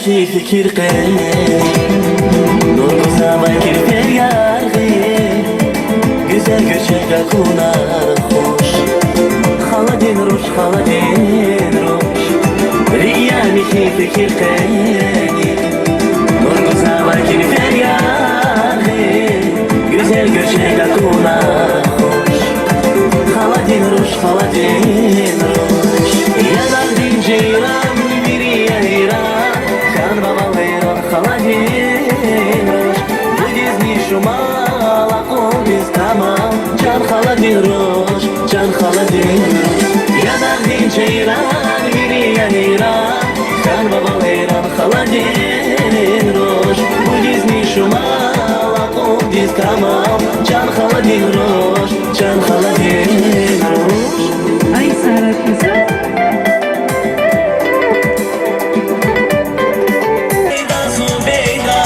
میشی فکر قیل نور زمان kirpe yargı güzel göçekte kunar hoş haladin roş riya میشی فکر قیل نور زمان kirpe yargı güzel göçekte kunar hoş haladin roş yanar din ceyran biri yayran kan baba veyran haladin roş bu dizni şumala kol biz tamam can haladin roş yanar din ceyran biri yayran kan baba veyran haladin roş bu dizni şumala kol biz tamam can haladin roş Ay Sara kızım. Beyda su beyda